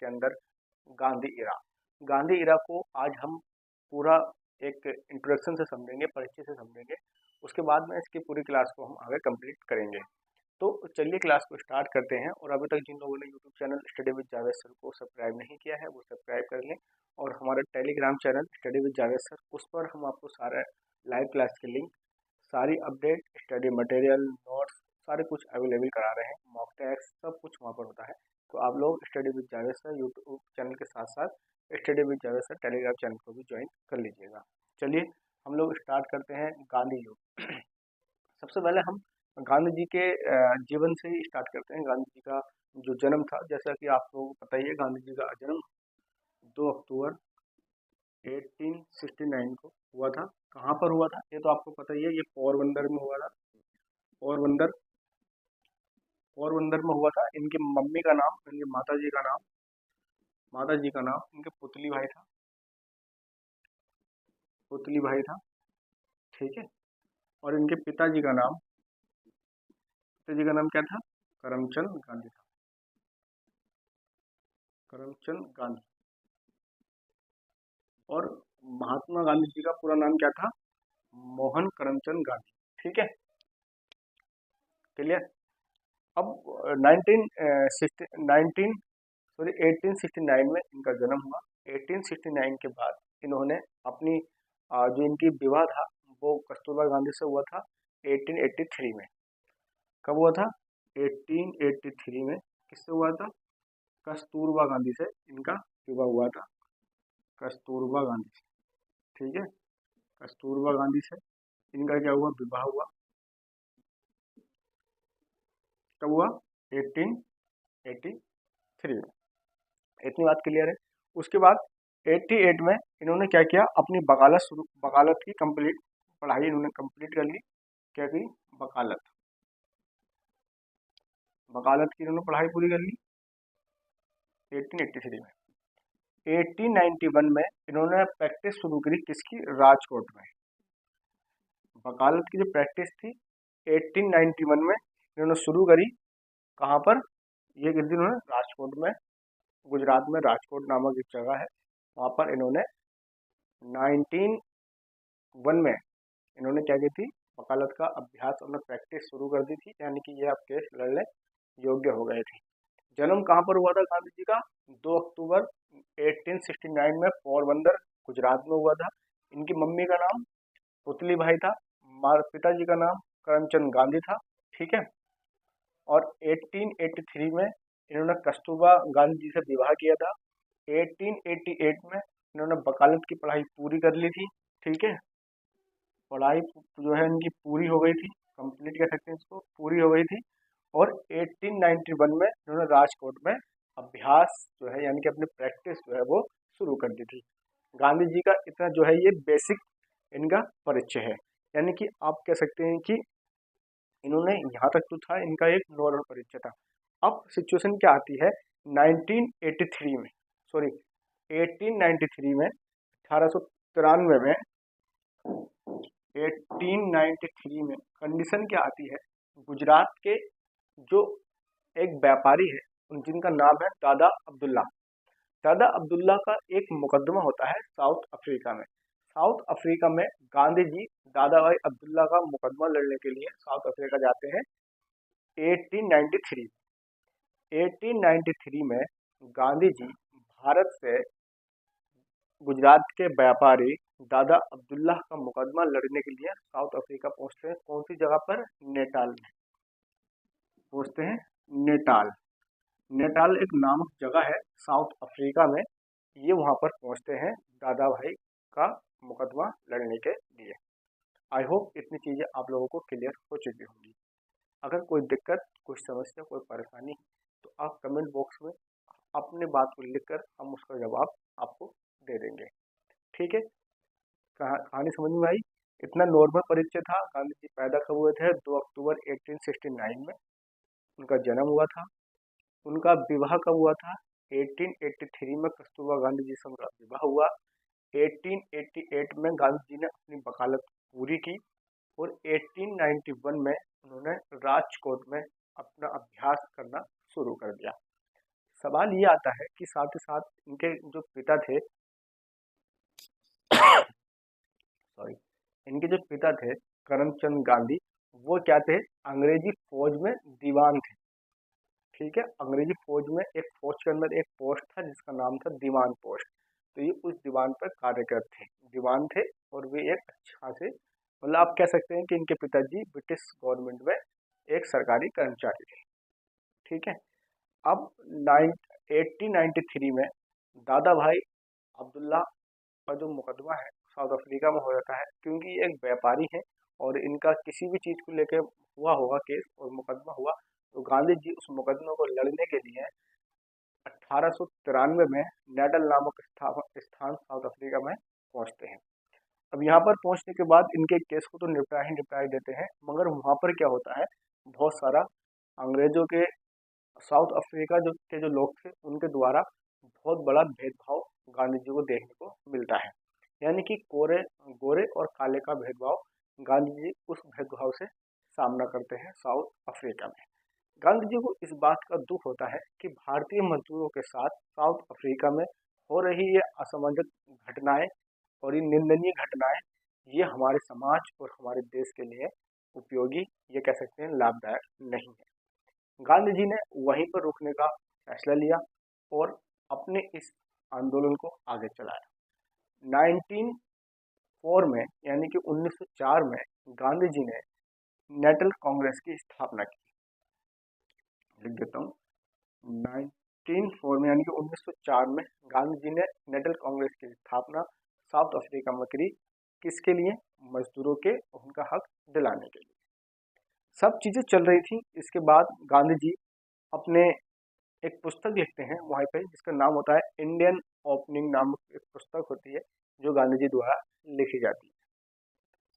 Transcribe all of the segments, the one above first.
जिसके अंदर गांधी इरा को आज हम पूरा एक इंट्रोडक्शन से समझेंगे, परिचय से समझेंगे। उसके बाद में इसकी पूरी क्लास को हम आगे कंप्लीट करेंगे। तो चलिए क्लास को स्टार्ट करते हैं। और अभी तक जिन लोगों ने YouTube channel study with Javed sir को सब्सक्राइब नहीं किया है वो सब्सक्राइब कर लें। और हमारा Telegram channel study with Javed sir, उस पर हम आपको सारे लाइव क्लास के लिंक, सारी अपडेट, स्टडी मटेरियल, नोट्स सारे कुछ अवेलेबल करा रहे हैं। मॉक टेस्ट सब कुछ वहाँ पर होता है। तो आप लोग study with Javed sir YouTube channel के साथ साथ study with Javed sir Telegram channel को भी ज्वाइन कर लीजिएगा। चलिए हम लोग स्टार्ट करते हैं गांधी युग। सबसे पहले हम गांधी जी के जीवन से ही स्टार्ट करते हैं। गांधी जी का जो जन्म था, जैसा कि आप लोगों को पता ही है, गांधी जी का जन्म 2 अक्टूबर 1869 को हुआ था। कहाँ पर हुआ था ये तो आपको पता ही है, ये पोरबंदर में हुआ था। पोरबंदर पोरबंदर में हुआ था। इनकी मम्मी का नाम, इनकी माता जी का नाम इनके पुतली भाई था, ठीक है। और इनके पिताजी का नाम क्या था? करमचंद गांधी था, करमचंद गांधी। और महात्मा गांधी जी का पूरा नाम क्या था? मोहन करमचंद गांधी, ठीक है, क्लियर। अब 1869 में इनका जन्म हुआ। 1869 के बाद इन्होंने अपनी जो इनकी विवाह था वो कस्तूरबा गांधी से हुआ था 1883 में। कब हुआ था? 1883 में। किससे हुआ था? कस्तूरबा गांधी से इनका विवाह हुआ था, कस्तूरबा गांधी से, ठीक है। कस्तूरबा गांधी से इनका क्या हुआ? विवाह हुआ। कब हुआ? 1883 में। इतनी बात क्लियर है। उसके बाद 88 में इन्होंने क्या किया? अपनी वकालत की पढ़ाई इन्होंने कंप्लीट कर ली। क्या की? वकालत की इन्होंने पढ़ाई पूरी कर ली 1883 में। 1891 में इन्होंने प्रैक्टिस शुरू करी, किसकी? राजकोट में। वकालत की जो प्रैक्टिस थी 1891 में इन्होंने शुरू करी। कहाँ पर? ये करी थी इन्होंने राजकोट में, गुजरात में राजकोट नामक एक जगह है, वहाँ पर इन्होंने 1901 में इन्होंने क्या की थी? वकालत का अभ्यास और प्रैक्टिस शुरू कर दी थी, यानी कि ये अब केस लड़ने योग्य हो गए थे। जन्म कहाँ पर हुआ था गांधी जी का? 2 अक्टूबर 1869 में पोरबंदर, गुजरात में हुआ था। इनकी मम्मी का नाम पुतली भाई था, पिताजी का नाम करमचंद गांधी था, ठीक है। और 1883 में इन्होंने कस्तूरबा गांधी जी से विवाह किया था। 1888 में इन्होंने वकालत की पढ़ाई पूरी कर ली थी, ठीक है। पढ़ाई जो है इनकी पूरी हो गई थी, कंप्लीट कह सकते हैं इसको, पूरी हो गई थी। और 1891 में इन्होंने राजकोट में अभ्यास जो है, यानी कि अपनी प्रैक्टिस जो है वो शुरू कर दी थी। गांधी जी का इतना जो है ये बेसिक इनका परिचय है, यानी कि आप कह सकते हैं कि इन्होंने यहाँ तक तो था इनका एक नॉर्मल परिचय था। अब सिचुएशन क्या आती है 1983 में, सॉरी 1893 में, 1893 में 1893 में कंडीशन क्या आती है? गुजरात के जो एक व्यापारी है, जिनका नाम है दादा अब्दुल्ला। दादा अब्दुल्ला का एक मुकदमा होता है साउथ अफ्रीका में। साउथ अफ्रीका में गांधी जी दादा भाई अब्दुल्ला का मुकदमा लड़ने के लिए साउथ अफ्रीका जाते हैं 1893। 1893 में गांधी जी भारत से गुजरात के व्यापारी दादा अब्दुल्ला का मुकदमा लड़ने के लिए साउथ अफ्रीका पहुंचते हैं। कौन सी जगह पर? नेटाल में पहुंचते हैं। नेटाल एक नामक जगह है साउथ अफ्रीका में। ये वहां पर पहुंचते हैं दादा भाई का मुकदमा लड़ने के लिए। आई होप इतनी चीज़ें आप लोगों को क्लियर हो चुकी होंगी। अगर कोई दिक्कत, कोई समस्या, कोई परेशानी तो आप कमेंट बॉक्स में अपनी बात को लिखकर हम उसका जवाब आपको दे देंगे, ठीक है। कहानी समझ में आई? इतना नॉर्मल परिचय था। गांधी जी पैदा कब हुए थे? 2 अक्टूबर 1869 में उनका जन्म हुआ था। उनका विवाह कब हुआ था? 1883 में कस्तूरबा गांधी जी से उनका विवाह हुआ। 1888 में गांधी जी ने अपनी वकालत पूरी की और 1891 में उन्होंने राजकोट में अपना अभ्यास करना शुरू कर दिया। सवाल ये आता है कि साथ ही साथ इनके जो पिता थे, सॉरी, इनके जो पिता थे करमचंद गांधी, वो क्या थे, अंग्रेजी फौज में दीवान थे। ठीक है, अंग्रेजी फौज में एक फौज के अंदर एक पोस्ट था जिसका नाम था दीवान पोस्ट। तो ये उस दीवान पर कार्यरत थे, दीवान थे, और वे एक अच्छा से, मतलब आप कह सकते हैं कि इनके पिताजी ब्रिटिश गवर्नमेंट में एक सरकारी कर्मचारी थे। ठीक है, अब 1893 में दादा भाई अब्दुल्ला का जो मुकदमा है साउथ अफ्रीका में हो जाता है, क्योंकि ये एक व्यापारी है और इनका किसी भी चीज़ को लेकर हुआ होगा केस और मुकदमा हुआ, तो गांधी जी उस मुकदमे को लड़ने के लिए 1893 में नेडल नामक स्थान साउथ अफ्रीका में पहुंचते हैं। अब यहाँ पर पहुंचने के बाद इनके केस को तो निपटा ही देते हैं, मगर वहाँ पर क्या होता है, बहुत सारा अंग्रेजों के, साउथ अफ्रीका जो लोग थे उनके द्वारा बहुत बड़ा भेदभाव गांधी जी को देखने को मिलता है। यानी कि गोरे और काले का भेदभाव, गांधी जी उस भेदभाव से सामना करते हैं साउथ अफ्रीका में। गांधी जी को इस बात का दुख होता है कि भारतीय मजदूरों के साथ साउथ अफ्रीका में हो रही ये असमंजस घटनाएं और ये निंदनीय घटनाएं, ये हमारे समाज और हमारे देश के लिए उपयोगी, ये कह सकते हैं लाभदायक नहीं है। गांधी जी ने वहीं पर रुकने का फैसला लिया और अपने इस आंदोलन को आगे चलाया। 1904 में, यानी कि 1904 में गांधी जी ने नेशनल कांग्रेस की स्थापना की। लिख देता हूँ, 1904 में यानी कि 1904 में गांधी जी ने नेशनल कांग्रेस की स्थापना साउथ अफ्रीका में करी। किसके लिए? मजदूरों के उनका हक दिलाने के लिए। सब चीजें चल रही थी। इसके बाद गांधी जी अपने एक पुस्तक लिखते हैं वहाँ पे, जिसका नाम होता है इंडियन ओपनिंग नामक एक पुस्तक होती है जो गांधी जी द्वारा लिखी जाती है।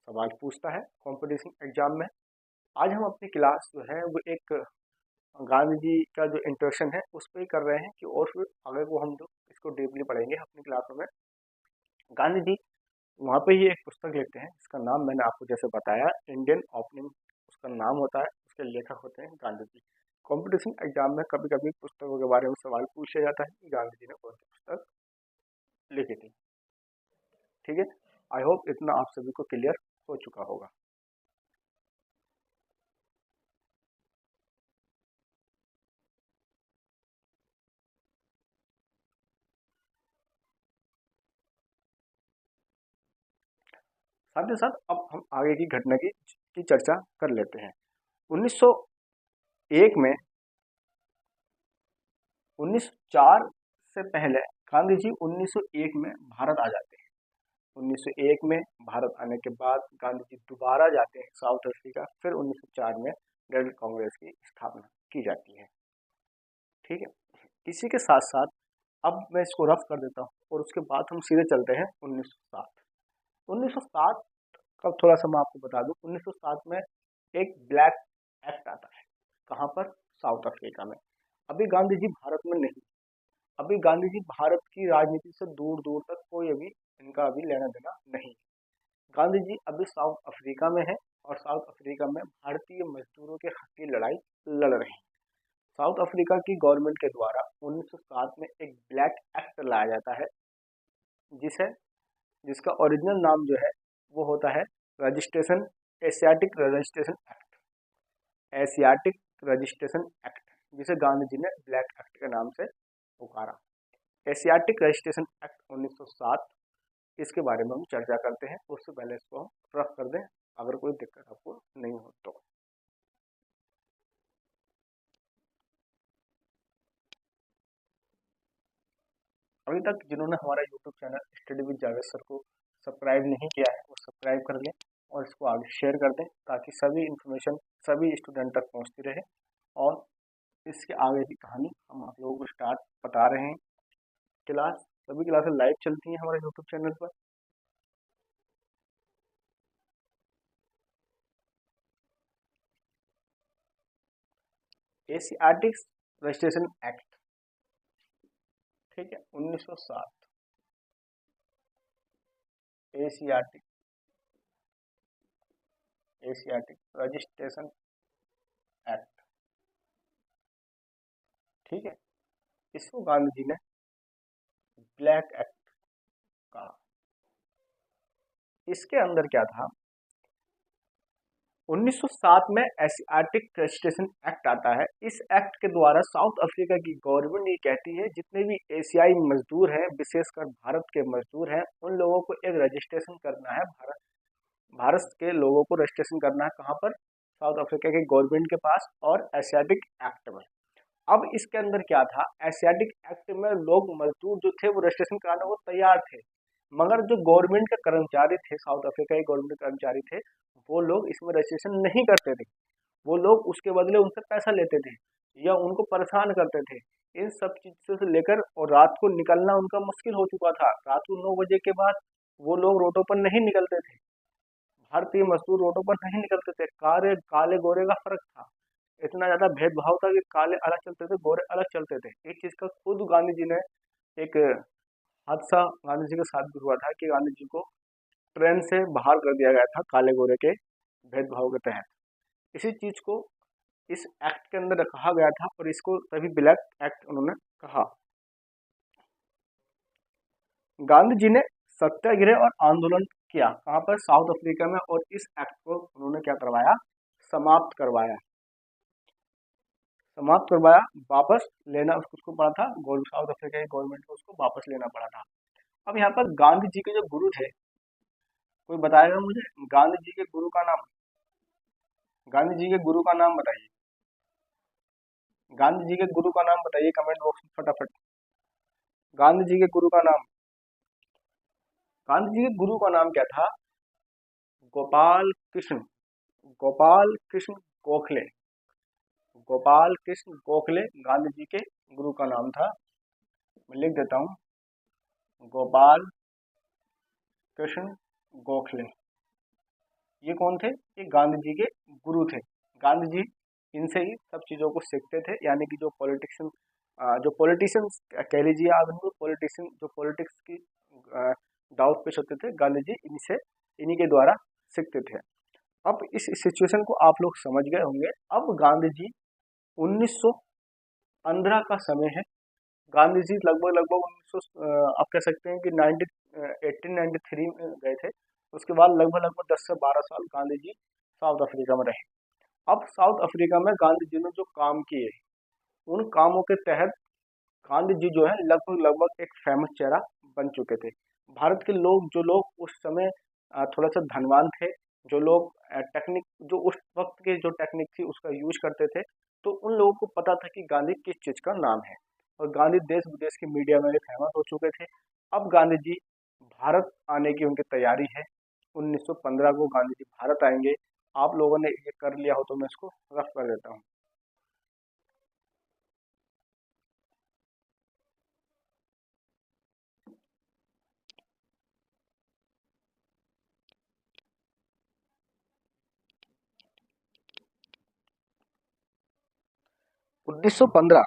सवाल पूछता है कंपटीशन एग्जाम में। आज हम अपनी क्लास जो है वो एक गांधी जी का जो इंट्रोडक्शन है उस पर ही कर रहे हैं, कि और फिर आगे को हम जो इसको डीपली पढ़ेंगे अपनी क्लासों में। गांधी जी वहाँ पे ही एक पुस्तक लिखते हैं जिसका नाम मैंने आपको जैसे बताया इंडियन ओपनिंग उसका नाम होता है, उसके लेखक होते हैं गांधी जी। कंपटीशन एग्जाम में कभी कभी पुस्तकों के बारे में सवाल पूछा जाता है कि गांधी जी ने कौन सी पुस्तक लिखी थी। ठीक है, आई होप इतना आप सभी को क्लियर हो चुका होगा। साथ ही साथ अब हम आगे की घटना की चर्चा कर लेते हैं। 1901 में, 1904 से पहले गांधी जी 1901 में भारत आ जाते हैं। 1901 में भारत आने के बाद गांधी जी दोबारा जाते हैं साउथ अफ्रीका, फिर 1904 में नेशनल कांग्रेस की स्थापना की जाती है। ठीक है, इसी के साथ साथ अब मैं इसको रफ कर देता हूँ और उसके बाद हम सीधे चलते हैं 1907। 1907 का थोड़ा सा मैं आपको बता दूं। 1907 में एक ब्लैक एक्ट आता है। कहाँ पर? साउथ अफ्रीका में। अभी गांधी जी भारत में नहीं, अभी गांधी जी भारत की राजनीति से दूर दूर तक कोई अभी इनका अभी लेना देना नहीं। गांधी जी अभी साउथ अफ्रीका में है और साउथ अफ्रीका में भारतीय मजदूरों के हक की लड़ाई लड़ रहे हैं। साउथ अफ्रीका की गवर्नमेंट के द्वारा 1907 में एक ब्लैक एक्ट लाया जाता है, जिसे जिसका ओरिजिनल नाम जो है वो होता है registration Asiatic registration act, Asiatic registration act, जिसे गांधी जी ने ब्लैक एक्ट के नाम से पुकारा। एशियाटिक रजिस्ट्रेशन एक्ट 1907, इसके बारे में हम चर्चा करते हैं। उससे पहले इसको हम रफ कर दें अगर कोई दिक्कत आपको नहीं हो तो। अभी तक जिन्होंने हमारा YouTube channel study with Javed sir को सब्सक्राइब नहीं किया है वो सब्सक्राइब कर लें और इसको आगे शेयर कर दें, ताकि सभी इन्फॉर्मेशन सभी स्टूडेंट तक पहुंचती रहे। और इसके आगे की कहानी हम आप लोगों को स्टार्ट बता रहे हैं। सभी क्लासेस लाइव चलती हैं हमारे यूट्यूब चैनल पर। एशियाटिक रजिस्ट्रेशन एक्ट, ठीक है, 1907 एशियाटिक एशियाटिक रजिस्ट्रेशन एक्ट। ठीक है, इसको गांधी जी ने ब्लैक एक्ट कहा। इसके अंदर क्या था, 1907 में एशियाटिक रजिस्ट्रेशन एक्ट आता है। इस एक्ट के द्वारा साउथ अफ्रीका की गवर्नमेंट ये कहती है जितने भी एशियाई मजदूर हैं, विशेषकर भारत के मजदूर हैं, उन लोगों को एक रजिस्ट्रेशन करना है। भारत के लोगों को रजिस्ट्रेशन करना है कहाँ पर, साउथ अफ्रीका के गवर्नमेंट के पास और एशियाटिक एक्ट में। अब इसके अंदर क्या था, एशियाटिक एक्ट में लोग मजदूर जो थे वो रजिस्ट्रेशन कराने को तैयार थे, मगर जो गवर्नमेंट के कर्मचारी थे, साउथ अफ्रीका के गवर्नमेंट के कर्मचारी थे, वो लोग इसमें रजिस्ट्रेशन नहीं करते थे। वो लोग उसके बदले उनसे पैसा लेते थे या उनको परेशान करते थे। इन सब चीजों से लेकर और रात को निकलना उनका मुश्किल हो चुका था। रात को 9 बजे के बाद वो लोग रोडों पर नहीं निकलते थे। भारतीय मजदूर रोडों पर नहीं निकलते थे। काले गोरे का फर्क था। इतना ज्यादा भेदभाव था कि काले अलग चलते थे, गोरे अलग चलते थे। एक चीज का खुद गांधी जी ने एक हादसा गांधी जी के साथ भी हुआ था कि गांधी जी को ट्रेन से बाहर कर दिया गया था काले गोरे के भेदभाव के तहत। इसी चीज को इस एक्ट के अंदर कहा गया था और इसको तभी ब्लैक एक्ट उन्होंने कहा। गांधी जी ने सत्याग्रह और आंदोलन किया कहाँ पर, साउथ अफ्रीका में, और इस एक्ट को उन्होंने क्या करवाया, समाप्त करवाया। समाप्त करवाया, वापस लेना उसको पड़ा था, साउथ अफ्रीका की गवर्नमेंट को उसको वापस लेना पड़ा था। अब यहाँ पर गांधी जी के जो गुरु थे, कोई बताएगा मुझे गांधी जी के गुरु का नाम, गांधी जी के गुरु का नाम बताइए, गांधी जी के गुरु का नाम बताइए कमेंट बॉक्स में फटाफट। गांधी जी के गुरु का नाम, गांधी जी के गुरु का नाम क्या था, गोपाल कृष्ण, गोपाल कृष्ण गोखले, गोपाल कृष्ण गोखले गांधी जी के गुरु का नाम था। मैं लिख देता हूँ, गोपाल कृष्ण गोखले। ये कौन थे, ये गांधी जी के गुरु थे। गांधी जी इनसे ही सब चीज़ों को सीखते थे, यानी कि जो पॉलिटिशियन कह लीजिए आप इनको, पॉलिटिशियन जो पॉलिटिक्स की डाउट पेश होते थे, गांधी जी इन्हीं के द्वारा सीखते थे। अब इस सिचुएशन को आप लोग समझ गए होंगे। अब गांधी जी 1915 का समय है। गांधी जी लगभग लगभग 1900 आप कह सकते हैं कि 1893 में गए थे। उसके बाद लगभग लगभग 10 से 12 साल गांधी जी साउथ अफ्रीका में रहे। अब साउथ अफ्रीका में गांधी जी ने जो काम किए, उन कामों के तहत गांधी जी जो है लगभग लगभग एक फेमस चेहरा बन चुके थे। भारत के लोग, जो लोग उस समय थोड़ा सा धनवान थे, जो लोग टेक्निक, जो उस वक्त के जो टेक्निक थी उसका यूज करते थे, तो उन लोगों को पता था कि गांधी किस चीज का नाम है, और गांधी देश विदेश की मीडिया में भी फेमस हो चुके थे। अब गांधी जी भारत आने की उनकी तैयारी है। 1915 को गांधी जी भारत आएंगे। आप लोगों ने ये कर लिया हो तो मैं इसको रफ कर देता हूँ। उन्नीस सौ पंद्रह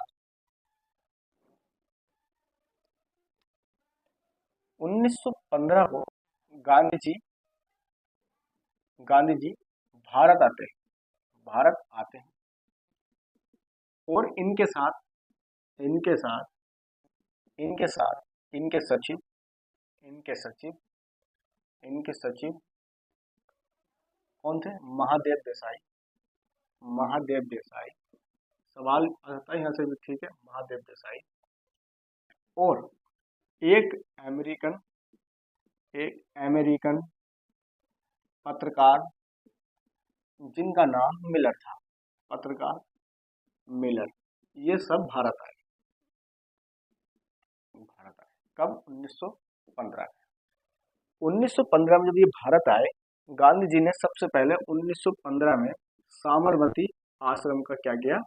1915 को गांधी जी गांधी जी भारत आते हैं, भारत आते हैं, और इनके साथ इनके साथ इनके सचिव इनके सचिव इनके सचिव कौन थे, महादेव देसाई, महादेव देसाई। सवाल आता है यहाँ से भी, ठीक है, महादेव देसाई। और एक अमेरिकन एक अमेरिकन पत्रकार जिनका नाम मिलर था, पत्रकार मिलर। ये सब भारत आए कब, 1915। 1915 में जब ये भारत आए, गांधी जी ने सबसे पहले 1915 में साबरमती आश्रम का क्या किया,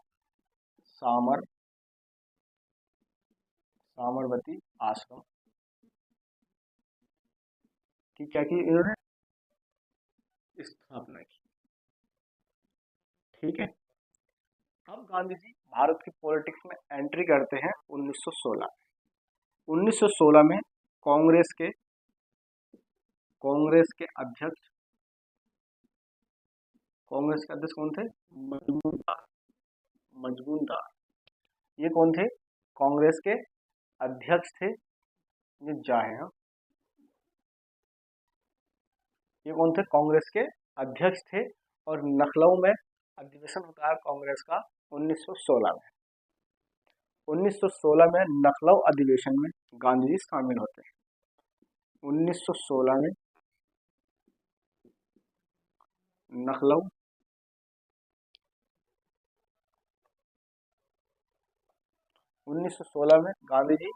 सामर साबरमती आश्रम की क्या की इन्होंने स्थापना की। ठीक है। अब गांधी जी भारत की पॉलिटिक्स में एंट्री करते हैं 1916। 1916 में कांग्रेस के कांग्रेस के अध्यक्ष कांग्रेस के अध्यक्ष कौन थे, मजमूनदार। मजमूनदार, ये कौन थे, कांग्रेस के अध्यक्ष थे, ये जा है, हाँ, ये कौन थे? कांग्रेस के अध्यक्ष थे। और लखनऊ में अधिवेशन होता है कांग्रेस का 1916 में। 1916 में लखनऊ अधिवेशन में गांधी जी शामिल होते हैं। 1916 में लखनऊ 1916 में गांधी जी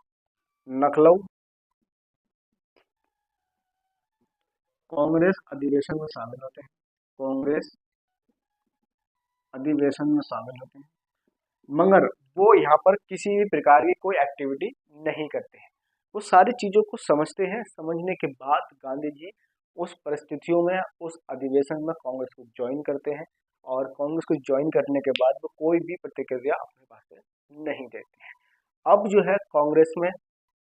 लखनऊ कांग्रेस अधिवेशन में शामिल होते हैं। कांग्रेस अधिवेशन में शामिल होते हैं, मगर वो यहाँ पर किसी भी प्रकार की कोई एक्टिविटी नहीं करते हैं। वो सारी चीज़ों को समझते हैं। समझने के बाद गांधी जी उस परिस्थितियों में उस अधिवेशन में कांग्रेस को ज्वाइन करते हैं, और कांग्रेस को ज्वाइन करने के बाद वो कोई भी प्रतिक्रिया अपने पास से नहीं देते हैं। अब जो है कांग्रेस में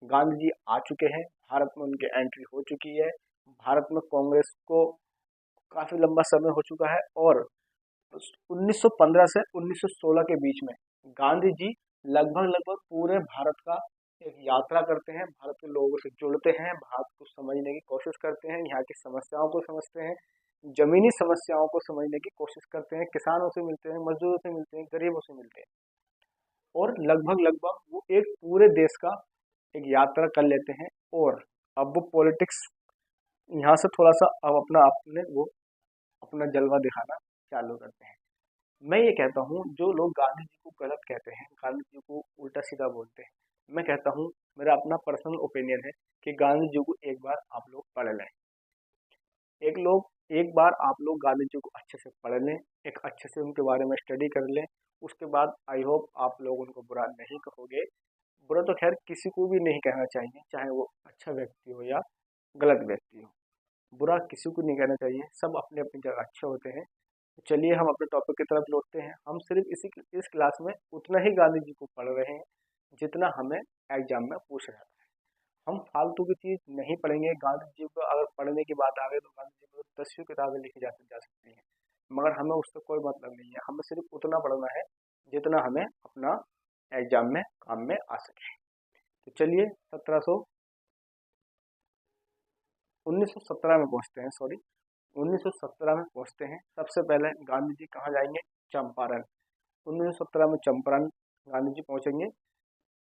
गांधी जी आ चुके हैं, भारत में उनकी एंट्री हो चुकी है। भारत में कांग्रेस को काफ़ी लंबा समय हो चुका है, और 1915 से 1916 के बीच में गांधी जी लगभग लगभग पूरे भारत का एक यात्रा करते हैं, भारत के लोगों से जुड़ते हैं, भारत को समझने की कोशिश करते हैं, यहाँ की समस्याओं को समझते हैं, जमीनी समस्याओं को समझने की कोशिश करते हैं, किसानों से मिलते हैं, मजदूरों से मिलते हैं, गरीबों से मिलते हैं, और लगभग लगभग वो एक पूरे देश का एक यात्रा कर लेते हैं। और अब वो पॉलिटिक्स यहाँ से थोड़ा सा अब अपना जलवा दिखाना चालू करते हैं। मैं ये कहता हूँ, जो लोग गांधी जी को गलत कहते हैं, गांधी जी को उल्टा सीधा बोलते हैं, मैं कहता हूँ, मेरा अपना पर्सनल ओपिनियन है कि गांधी जी को एक बार आप लोग पढ़ लें। एक बार आप लोग गांधी जी को अच्छे से पढ़ लें, एक अच्छे से उनके बारे में स्टडी कर लें। उसके बाद आई होप आप लोग उनको बुरा नहीं कहोगे। बुरा तो खैर किसी को भी नहीं कहना चाहिए, चाहे वो अच्छा व्यक्ति हो या गलत व्यक्ति हो। बुरा किसी को नहीं कहना चाहिए, सब अपने अपनी जगह अच्छे होते हैं। तो चलिए हम अपने टॉपिक की तरफ लौटते हैं। हम सिर्फ इस क्लास में उतना ही गांधी जी को पढ़ रहे हैं जितना हमें एग्जाम में पूछा जाता है। हम फालतू की चीज़ नहीं पढ़ेंगे। गांधी जी को अगर पढ़ने की बात आ गई तो गांधी जी को 10वीं किताबें लिखी जा सकती हैं, मगर हमें उससे कोई मतलब नहीं है। हमें सिर्फ उतना पढ़ना है जितना हमें अपना एग्जाम में काम में आ सके। तो चलिए 1917 में पहुंचते हैं, 1917 में पहुंचते हैं। सबसे पहले गांधी जी कहाँ जाएंगे? चंपारण। 1917 में चंपारण गांधी जी पहुंचेंगे।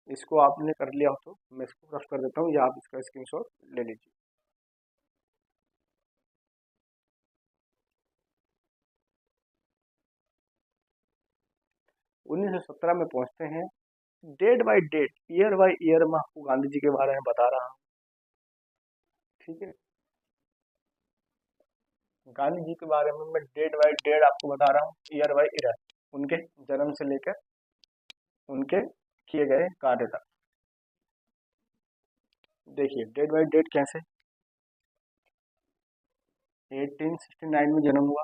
इसको आपने कर लिया हो तो मैं इसको रफ कर देता हूँ, या आप इसका स्क्रीनशॉट ले लीजिए। 1917 में पहुंचते हैं। Date by date, year by year मैं आपको गांधी जी के बारे में बता रहा हूँ, ठीक है। गांधी जी के बारे में मैं डेट बाय डेट आपको बता रहा हूँ, ईयर बाय ईयर, उनके जन्म से लेकर उनके किए गए कार्य तक। देखिए डेट बाय डेट कैसे। 1869 में जन्म हुआ,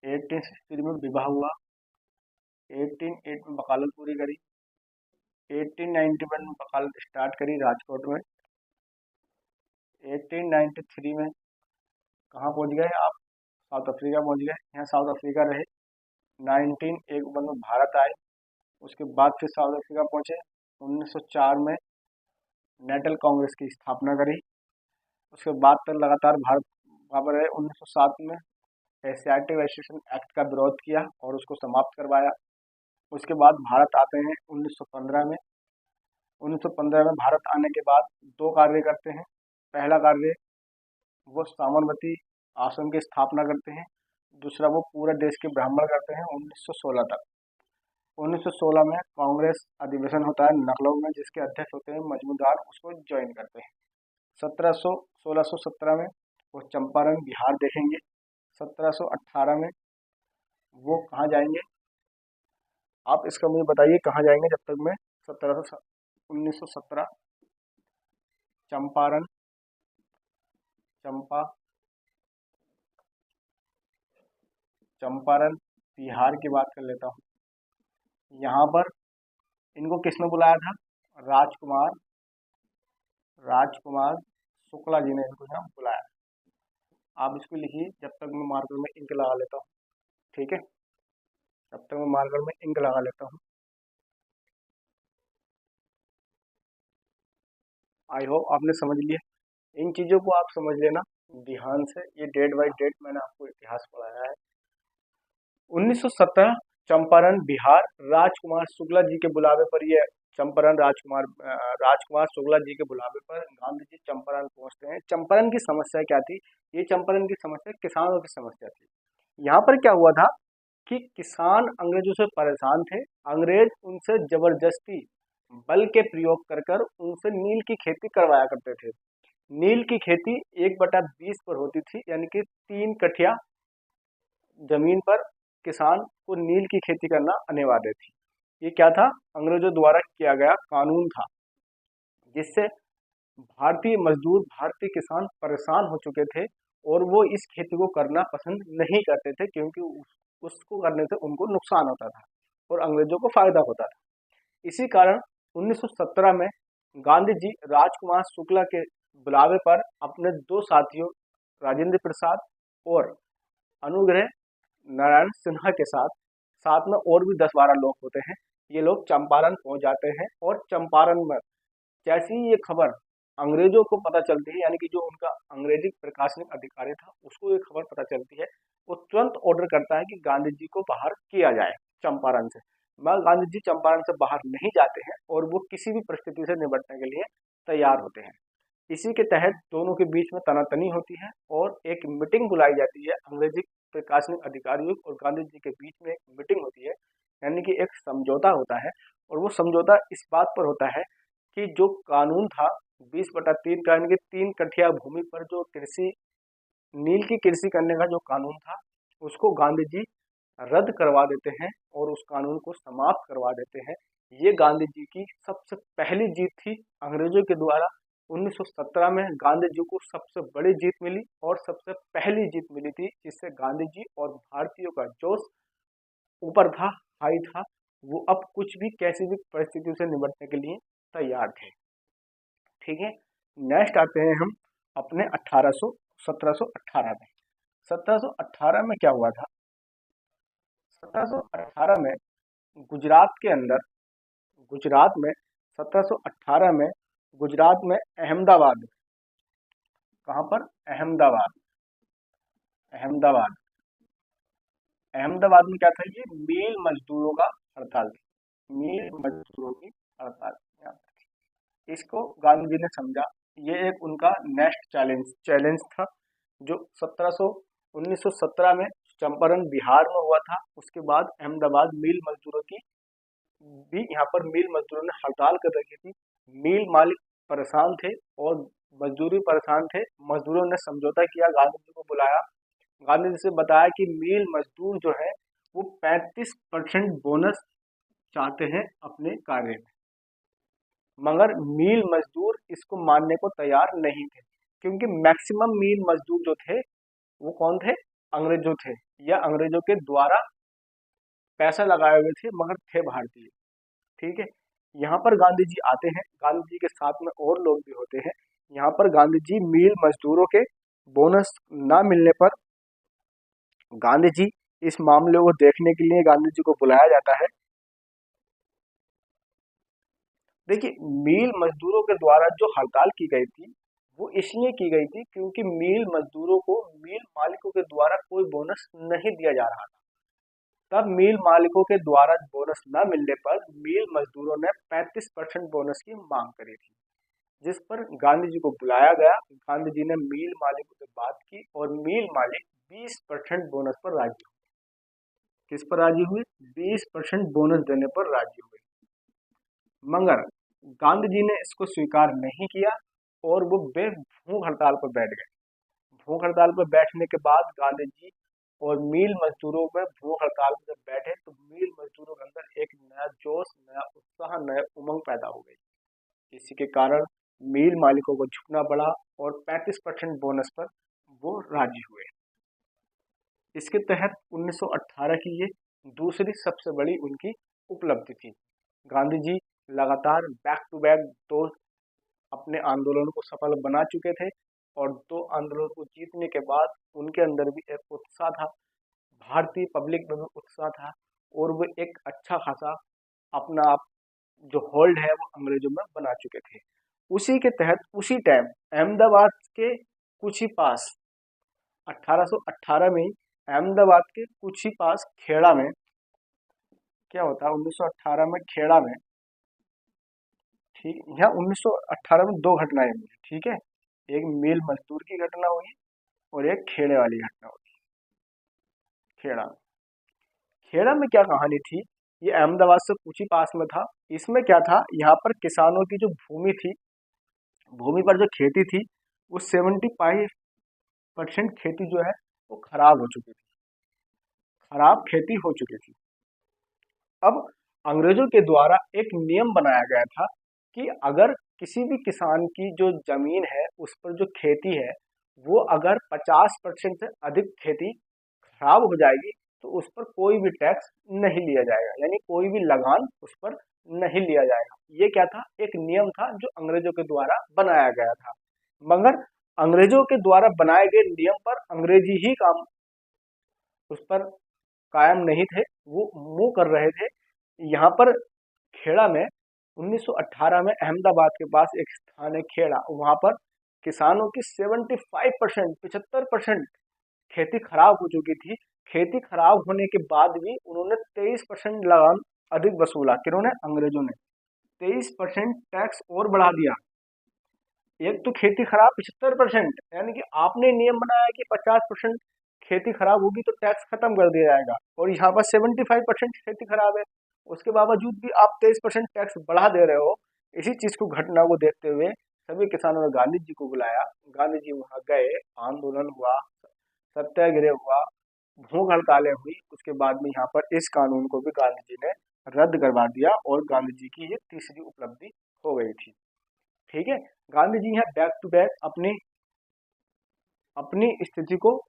1863 में विवाह हुआ, 1808 में वकालत पूरी करी, 1891 में वकालत स्टार्ट करी राजकोट में, 1893 में कहाँ पहुँच गए आप? साउथ अफ्रीका पहुँच गए, यहाँ साउथ अफ्रीका रहे। 1901 में भारत आए, उसके बाद फिर साउथ अफ्रीका पहुँचे। 1904 में नेशनल कांग्रेस की स्थापना करी। उसके बाद तक लगातार भारत वहाँ पर रहे। 1907 में एशियाटिक एसोसिएशन एक्ट का विरोध किया और उसको समाप्त करवाया। उसके बाद भारत आते हैं 1915 में। 1915 में भारत आने के बाद दो कार्य करते हैं। पहला कार्य, वो साबरमती आश्रम की स्थापना करते हैं। दूसरा, वो पूरे देश के भ्रमण करते हैं 1916 तक। 1916 में कांग्रेस अधिवेशन होता है लखनऊ में, जिसके अध्यक्ष होते हैं मजमूदार, उसको ज्वाइन करते हैं। 1617 में वो चंपारण बिहार देखेंगे। 1718 में वो कहाँ जाएंगे? आप इसका मुझे बताइए कहाँ जाएंगे जब तक मैं 1917 चंपारण चंपारण बिहार की बात कर लेता हूँ। यहाँ पर इनको किसने बुलाया था? राजकुमार शुक्ला जी ने इनको यहाँ बुलाया। आप इसको लिखिए जब तक मैं मार्कर में इंक लगा लेता हूँ, ठीक है। जब तक मैं मार्कर में इंक लगा लेता हूँ। आई होप आपने समझ लिया। इन चीज़ों को आप समझ लेना ध्यान से। ये डेट बाय डेट मैंने आपको इतिहास पढ़ाया है। 1917 चंपारण बिहार, राजकुमार शुक्ला जी के बुलावे पर ये चंपारण राजकुमार शुक्ला जी के बुलावे पर गांधी जी चंपारण पहुंचते हैं। चंपारण की समस्या क्या थी? ये चंपारण की समस्या किसानों की समस्या थी। यहाँ पर क्या हुआ था कि किसान अंग्रेजों से परेशान थे। अंग्रेज उनसे जबरदस्ती बल के प्रयोग कर उनसे नील की खेती करवाया करते थे। नील की खेती 1/20 पर होती थी, यानी कि 3 कठिया जमीन पर किसान को नील की खेती करना अनिवार्य थी। ये क्या था? अंग्रेजों द्वारा किया गया कानून था, जिससे भारतीय मजदूर, भारतीय किसान परेशान हो चुके थे और वो इस खेती को करना पसंद नहीं करते थे, क्योंकि उसको करने से उनको नुकसान होता था और अंग्रेजों को फायदा होता था। इसी कारण 1917 में गांधी जी राजकुमार शुक्ला के बुलावे पर अपने 2 साथियों राजेंद्र प्रसाद और अनुग्रह नारायण सिन्हा के साथ, साथ में और भी 10-12 लोग होते हैं, ये लोग चंपारण पहुंच जाते हैं। और चंपारण में जैसे ही ये खबर अंग्रेजों को पता चलती है, यानी कि जो उनका अंग्रेजी प्रशासनिक अधिकारी था उसको ये खबर पता चलती है, वो तुरंत ऑर्डर करता है कि गांधी जी को बाहर किया जाए चंपारण से। मगर गांधी जी चंपारण से बाहर नहीं जाते हैं और वो किसी भी परिस्थिति से निपटने के लिए तैयार होते हैं। इसी के तहत दोनों के बीच में तनातनी होती है और एक मीटिंग बुलाई जाती है। अंग्रेजी प्रशासनिक अधिकारियों और गांधी जी के बीच में एक मीटिंग होती है, यानी कि एक समझौता होता है। और वो समझौता इस बात पर होता है कि जो कानून था 20/3 का, यानी कि 3 कठिया भूमि पर जो कृषि, नील की कृषि करने का जो कानून था, उसको गांधी जी रद्द करवा देते हैं और उस कानून को समाप्त करवा देते हैं। ये गांधी जी की सबसे पहली जीत थी अंग्रेजों के द्वारा। 1917 में गांधी जी को सबसे बड़ी जीत मिली और सबसे पहली जीत मिली थी, जिससे गांधी जी और भारतीयों का जोश ऊपर था, हाई था। वो अब कुछ भी, कैसी भी परिस्थितियों से निपटने के लिए तैयार थे। ठीक है, नेक्स्ट आते हैं हम अपने 1718 में। 1718 में क्या हुआ था? 1718 में गुजरात के अंदर, गुजरात में 1718 में गुजरात में अहमदाबाद, कहाँ पर? अहमदाबाद। अहमदाबाद अहमदाबाद में क्या था? ये मील मजदूरों का हड़ताल थी। मील मजदूरों की हड़ताल यहाँ पर थी। इसको गांधी जी ने समझा। ये एक उनका नेक्स्ट चैलेंज था, जो 1917 में चंपारण बिहार में हुआ था। उसके बाद अहमदाबाद मील मजदूरों की भी, यहाँ पर मील मजदूरों ने हड़ताल कर रखी थी। मील मालिक परेशान थे और मजदूर भी परेशान थे। मजदूरों ने समझौता किया, गांधी जी को बुलाया, गांधी जी से बताया कि मील मजदूर जो है वो 35% बोनस चाहते हैं अपने कार्य में। मगर मील मजदूर इसको मानने को तैयार नहीं थे, क्योंकि मैक्सिमम मील मजदूर जो थे वो कौन थे? अंग्रेजों थे, या अंग्रेजों के द्वारा पैसा लगाए हुए थे, मगर थे भारतीय। ठीक है, यहाँ पर गांधी जी आते हैं, गांधी जी के साथ में और लोग भी होते हैं। यहाँ पर गांधी जी मील मजदूरों के बोनस ना मिलने पर गांधी जी, इस मामले को देखने के लिए गांधी जी को बुलाया जाता है। देखिए, मील मजदूरों के द्वारा जो हड़ताल की गई थी वो इसलिए की गई थी क्योंकि मील मजदूरों को मील मालिकों के द्वारा कोई बोनस नहीं दिया जा रहा था। तब मील मालिकों के द्वारा बोनस न मिलने पर मील मजदूरों ने 35% बोनस की मांग करी थी, जिस पर गांधी जी को बुलाया गया। गांधी जी ने मील मालिकों से बात की और मील मालिक 20% बोनस पर राजी हुए। किस पर राजी हुए? 20% बोनस देने पर राजी हुए। मगर गांधी जी ने इसको स्वीकार नहीं किया और वो भूख हड़ताल पर बैठ गए। भूख हड़ताल पर बैठने के बाद गांधी जी और मील मजदूरों में भूख हड़ताल पर जब बैठे तो मील मजदूरों के अंदर एक नया जोश, नया उत्साह, नया उमंग पैदा हो गई। इसी के कारण मील मालिकों को झुकना पड़ा और 35% बोनस पर वो राजी हुए। इसके तहत 1918 की ये दूसरी सबसे बड़ी उनकी उपलब्धि थी। गांधी जी लगातार बैक टू बैक 2 अपने आंदोलन को सफल बना चुके थे और 2 आंदोलन को जीतने के बाद उनके अंदर भी एक उत्साह था, भारतीय पब्लिक में भी उत्साह था और वो एक अच्छा खासा अपना आप जो होल्ड है वो अंग्रेजों में बना चुके थे। उसी के तहत उसी टाइम अहमदाबाद के कुछ ही पास 1818 में ही अहमदाबाद के कुछ ही पास खेड़ा में क्या होता है, 1918 में खेड़ा में, ठीक, यहाँ 1918 में दो घटनाएं हुई, ठीक है, एक मिल मजदूर की घटना हुई और एक खेड़े वाली घटना हुई। खेड़ा खेड़ा में क्या कहानी थी, ये अहमदाबाद से कुछ ही पास में था। इसमें क्या था, यहाँ पर किसानों की जो भूमि थी, भूमि पर जो खेती थी, वो 75% खेती जो है वो खराब हो चुकी थी, खराब खेती हो चुकी थी। अब अंग्रेजों के द्वारा एक नियम बनाया गया था कि अगर किसी भी किसान की जो जमीन है उस पर जो खेती है वो अगर 50% से अधिक खेती खराब हो जाएगी तो उस पर कोई भी टैक्स नहीं लिया जाएगा, यानी कोई भी लगान उस पर नहीं लिया जाएगा। ये क्या था, एक नियम था जो अंग्रेजों के द्वारा बनाया गया था। मगर अंग्रेजों के द्वारा बनाए गए नियम पर अंग्रेजी ही काम उस पर कायम नहीं थे, वो मुंह कर रहे थे। यहाँ पर खेड़ा में 1918 में अहमदाबाद के पास एक स्थान है खेड़ा, वहां पर किसानों की 75% 75% खेती खराब हो चुकी थी। खेती खराब होने के बाद भी उन्होंने 23% लगान अधिक वसूला। किन्होंने, अंग्रेजों ने 23% टैक्स और बढ़ा दिया। एक तो खेती खराब 75%, यानी कि आपने नियम बनाया कि 50% खेती खराब होगी तो टैक्स खत्म कर दिया जाएगा, और यहाँ पर 75% खेती खराब है, उसके बावजूद भी आप 23% टैक्स बढ़ा दे रहे हो। इसी चीज को, घटना को देखते हुए सभी किसानों ने गांधी जी को बुलाया। गांधी जी वहां गए, आंदोलन हुआ, सत्याग्रह हुआ, भूख हड़तालें हुई। उसके बाद में यहाँ पर इस कानून को भी गांधी जी ने रद्द करवा दिया और गांधी जी की ये तीसरी उपलब्धि हो गई थी। ठीक है, गांधी जी यहाँ बैक टू बैक अपनी अपनी स्थिति को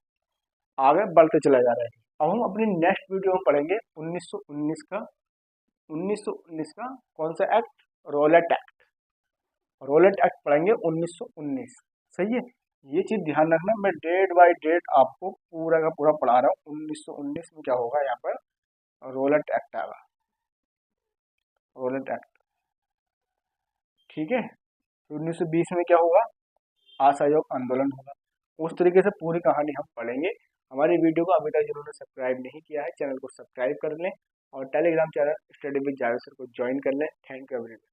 आगे बढ़ते चले जा रहे हैं। अब हम अपनी नेक्स्ट वीडियो में पढ़ेंगे 1919 का कौन सा act, Rowlatt act. Rowlatt act पढ़ेंगे 1919, सही है। ये चीज ध्यान रखना, मैं डेट बाय डेट आपको पूरा का पूरा पढ़ा रहा हूँ। 1919 में क्या होगा, यहाँ पर रोलेट एक्ट आएगा, रोलेट एक्ट, ठीक है। 1920 में क्या होगा, असहयोग आंदोलन होगा। उस तरीके से पूरी कहानी हम पढ़ेंगे। हमारी वीडियो को अभी तक जिन्होंने सब्सक्राइब नहीं किया है, चैनल को सब्सक्राइब कर लें और Telegram channel study with Javed sir को ज्वाइन कर लें। Thank you everyone.